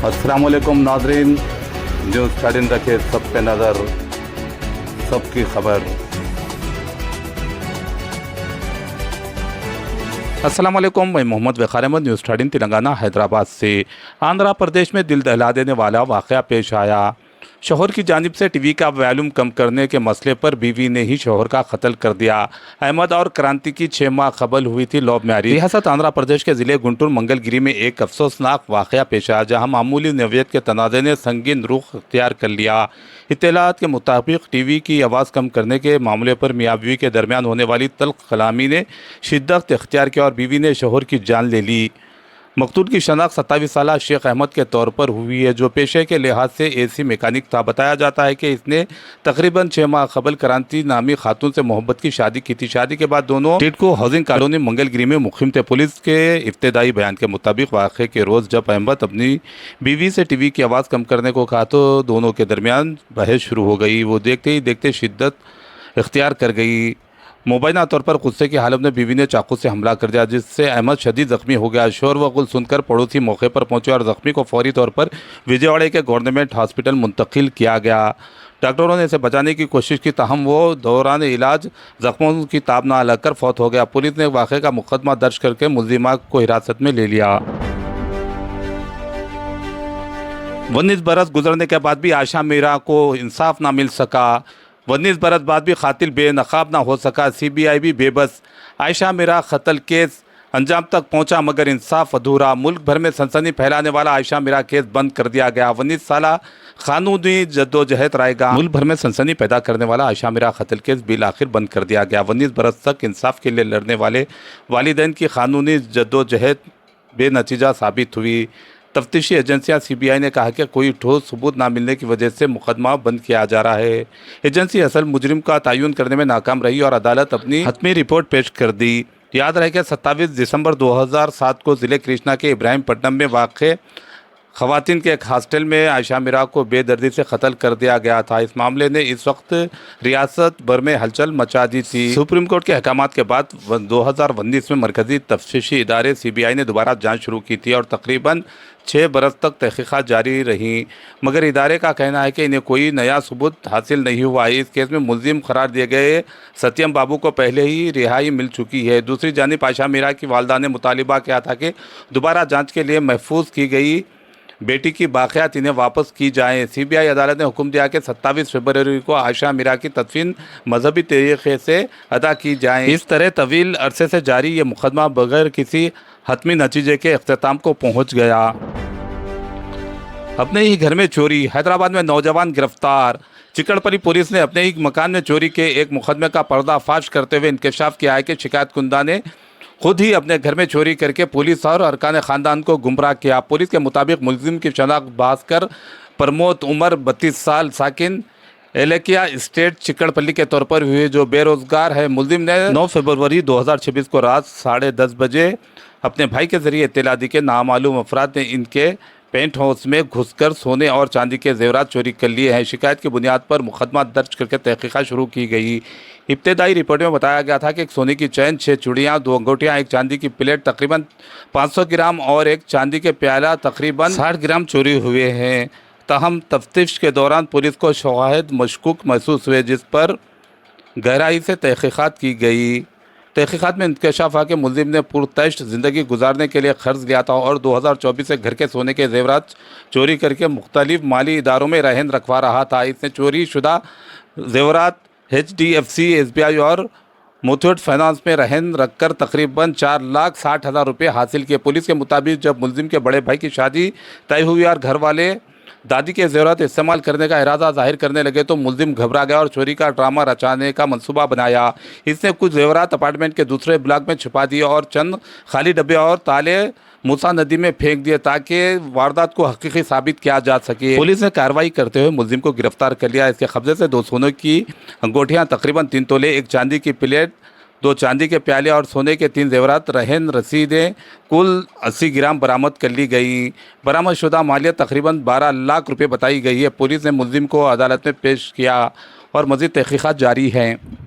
अस्सलाम वालेकुम नाज़रीन, न्यूज़ 13 रखे सब पे नज़र, सबकी खबर। अस्सलाम वालेकुम, मैं मोहम्मद वक़ार अहमद, न्यूज़ 13 तेलंगाना हैदराबाद से। आंध्र प्रदेश में दिल दहला देने वाला वाक़या पेश आया। शौहर की जानिब से टीवी का वॉल्यूम कम करने के मसले पर बीवी ने ही शौहर का कत्ल कर दिया। अहमद और क्रांति की 6 माह कबल हुई थी लव मैरिज। रियासत आंध्र प्रदेश के ज़िले गुंटूर मंगलगिरी में एक अफसोसनाक वाक़या पेश आया, जहां मामूली नौयत के तनाज़े ने संगीन रुख अख्तियार कर लिया। इत्तलात के मुताबिक टीवी की आवाज़ कम करने के मामले पर मियाँ बीवी के दरमियान होने वाली तल्ख कलामी ने शिद्दत इख्तियार किया और बीवी ने शौहर की जान ले ली। मकतूल की शनाख्त 27 साला शेख अहमद के तौर पर हुई है, जो पेशे के लिहाज से एसी मैकेनिक था। बताया जाता है कि इसने तकरीबन 6 माह कबल क्रांति नामी खातून से मोहब्बत की शादी की थी। शादी के बाद दोनों टिडको हाउसिंग कॉलोनी मंगलगिरी में मुक़ीम थे। पुलिस के इब्तदाई बयान के मुताबिक वाक़े के रोज़ जब अहमद अपनी बीवी से टीवी की आवाज़ कम करने को कहा तो दोनों के दरमियान बहस शुरू हो गई। वो देखते ही देखते शिद्दत इख्तियार कर गई। मुबैना तौर पर गुस्से की हालत में बीवी ने चाकू से हमला कर दिया, जिससे अहमद शदीद जख्मी हो गया। शोर व गुल सुनकर पड़ोसी मौके पर पहुंचे और जख्मी को फौरी तौर पर विजयवाड़ा के गवर्नमेंट हॉस्पिटल मुंतकिल किया गया। डॉक्टरों ने इसे बचाने की कोशिश की, ताहम वो दौरान इलाज जख्मों की ताब ना लगकर फौत हो गया। पुलिस ने वाक़े का मुकदमा दर्ज करके मुल्जिमा को हिरासत में ले लिया। 19 बरस गुजरने के बाद भी आयशा मीरा को इंसाफ ना मिल सका। 19 बरस बाद भी कातिल बेनकाब ना हो सका। CBI भी बेबस। आयशा मीरा कत्ल केस अंजाम तक पहुंचा मगर इंसाफ अधूरा। मुल्क भर में सनसनी फैलाने वाला आयशा मीरा केस बंद कर दिया गया। 19 साला कानूनी जद्दोजहद रायगा मुल्क भर में सनसनी पैदा करने वाला आयशा मीरा कत्ल केस बिल आखिर बंद कर दिया गया। 19 बरस तक इंसाफ के लिए लड़ने वाले वालिदैन की कानूनी जद्दोजहद बेनतीजा साबित हुई। तफ्तीशी एजेंसियां CBI ने कहा कि कोई ठोस सबूत ना मिलने की वजह से मुकदमा बंद किया जा रहा है। एजेंसी असल मुजरिम का तयन करने में नाकाम रही और अदालत अपनी हतमी रिपोर्ट पेश कर दी। याद रहे कि 27 दिसंबर 2007 को ज़िले कृष्णा के इब्राहिमपट्टनम में वाक़ ख़वातीन के एक हॉस्टल में आयशा मीरा को बेदर्दी से कत्ल कर दिया गया था। इस मामले ने इस वक्त रियासत भर में हलचल मचा दी थी। सुप्रीम कोर्ट के अहकामात के बाद 2019 में मरकज़ी तफ्तीशी इदारे CBI ने दोबारा जांच शुरू की थी और तकरीबन 6 बरस तक तहक़ीक़ात जारी रहीं, मगर इदारे का कहना है कि इन्हें कोई नया सबूत हासिल नहीं हुआ। इस केस में मुल्ज़िम करार दिए गए सत्यम बाबू को पहले ही रिहाई मिल चुकी है। दूसरी जानिब आयशा मीरा की वालदा ने मुतालिबा किया था कि दोबारा जाँच के लिए महफूज की गई बेटी की बाक़ियात इन्हें वापस की जाएं। CBI अदालत ने हुक्म दिया कि 27 फरवरी को आयशा मीरा की तदफीन मजहबी तरीक़े से अदा की जाए। इस तरह तवील अरसे से जारी ये मुकदमा बगैर किसी हतमी नतीजे के अख्ताम को पहुँच गया। अपने ही घर में चोरी। हैदराबाद में नौजवान गिरफ्तार। चिकड़पल्ली पुलिस ने अपने ही मकान में चोरी के एक मुकदमे का पर्दाफाश करते हुए इंकशाफ किया है कि शिकायत कुंदा ने खुद ही अपने घर में चोरी करके पुलिस और अरकान ख़ानदान को गुमराह किया। पुलिस के मुताबिक मुलजिम की शनाख्त भास्कर प्रमोद उम्र 32 साल साकिन एलेकिया स्टेट चिकड़पल्ली के तौर पर हुए, जो बेरोजगार है। मुलजिम ने 9 फरवरी 2026 को रात 10:30 बजे अपने भाई के जरिए इत्तला दी कि नामालूम अफराद ने इनके पेंट हाउस में घुसकर सोने और चांदी के जेवरात चोरी कर लिए हैं। शिकायत की बुनियाद पर मुकदमा दर्ज करके तहकीक़ात शुरू की गई। इब्तदाई रिपोर्ट में बताया गया था कि एक सोने की चैन, 6 चूड़ियाँ, 2 अंगूठियाँ, एक चांदी की प्लेट तकरीबन 500 ग्राम और एक चांदी के प्याला तकरीबन 60 ग्राम चोरी हुए हैं। ताहम तफ्तीश के दौरान पुलिस को शवाहिद मशकूक महसूस हुए, जिस पर गहराई से तहकीक़ात की गई। तहकीक़ात में इंकशाफ हुआ कि मुलजिम ने पुरतश्त ज़िंदगी गुजारने के लिए कर्ज लिया था और 2024 से घर के सोने के जेवरात चोरी करके मुख्तलिफ माली इदारों में रहन रखवा रहा था। इसने चोरी शुदा जेवरात HDFC, SBI और मुथूट फाइनेंस में रहन रखकर तकरीबन 4,60,000 रुपये हासिल किए। पुलिस के मुताबिक जब मुलजिम के बड़े भाई की शादी तय हुई और घर वाले दादी के जेवरात इस्तेमाल करने का इरादा जाहिर करने लगे तो मुलजिम घबरा गया और चोरी का ड्रामा रचाने का मंसूबा बनाया। इसने कुछ जेवरात अपार्टमेंट के दूसरे ब्लॉक में छुपा दिए और चंद खाली डब्बे और ताले मूसा नदी में फेंक दिए ताकि वारदात को हकीकी साबित किया जा सके। पुलिस ने कार्रवाई करते हुए मुलजिम को गिरफ्तार कर लिया। इसके कब्जे से 2 सोने की अंगूठियाँ तकरीबन 3 तोले, 1 चांदी की प्लेट, 2 चांदी के प्याले और सोने के 3 जेवरात रहन रसीदें कुल 80 ग्राम बरामद कर ली गई। बरामद शुदा मालियत तकरीबन 12 लाख रुपए बताई गई है। पुलिस ने मुलजिम को अदालत में पेश किया और मज़ीद तहक़ीक़ात जारी हैं।